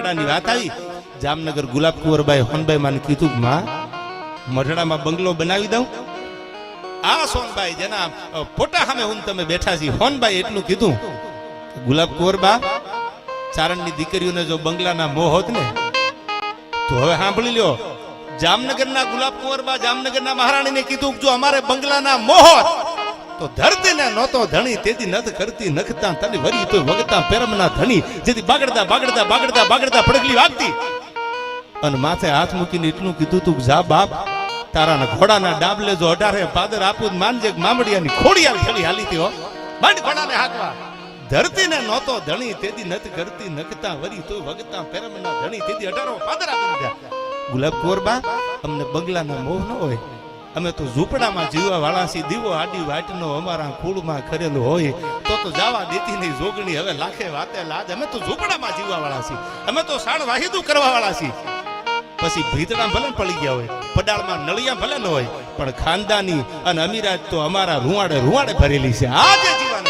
મઢડાની વાત આવી જામનગર ગુલાબ કુંવરબાઈ હોનબાઈ મને કીધું માં મઢડામાં બંગલો બનાવી દઉં આ સોનબાઈ જેના ફોટા સામે હું તમે બેઠા છી હોનબાઈ એટલું કીધું ગુલાબ કુંવરબા ચારણની દીકરીઓને જો બંગલાના મોહ હોત ને તો હવે સાંભળી લ્યો જામનગરના ગુલાબ કુંવરબા જામનગરના મહારાણીને કીધું જો અમારે બંગલાના મોહ હોત તો ધરતીને નહોતો ધણી તેથી નથ કરતી નખતા તને વરી તો વગતા પેરમના ધણી જેથી બાગડતા બાગડતા બાગડતા બાગડતા પડગલી વાગતી અને માથે હાથ મૂકીને એટલું કીધું તું જા બાપ તારાના ઘોડાના ડાબલે જો 18 પાદર આપું માનજે મામડિયાની ખોડિયાલ ખેલી હાલીતી હો બંધ ઘોડાને હાકવા ધરતીને નહોતો ધણી તેથી નથ કરતી નખતા વરી તો વગતા પેરમના ધણી તેથી 18 પાદર આપી દીધા ગુલાબ કુંવરબા અમને બંગલાના મોહ ન હોય અમે તો ઝૂંપડામાં જીવવા વાળા છીએ દીવો આડી વાટનો અમારા કુળમાં કરેલો હોય તો જાવા દેતી નહીં જોગણી હવે લાખે વાતે લાજ અમે તો ઝૂંપડામાં જીવવા વાળા છીએ અમે તો સાણ વાહિદું કરવા વાળા છીએ પછી ભીતડા ભલે પડી ગયા હોય પડાળમાં નળિયા ભલે ન હોય પણ ખાનદાની અને અમીરાત તો અમારા રૂવાડે ભરેલી છે આજે જીવન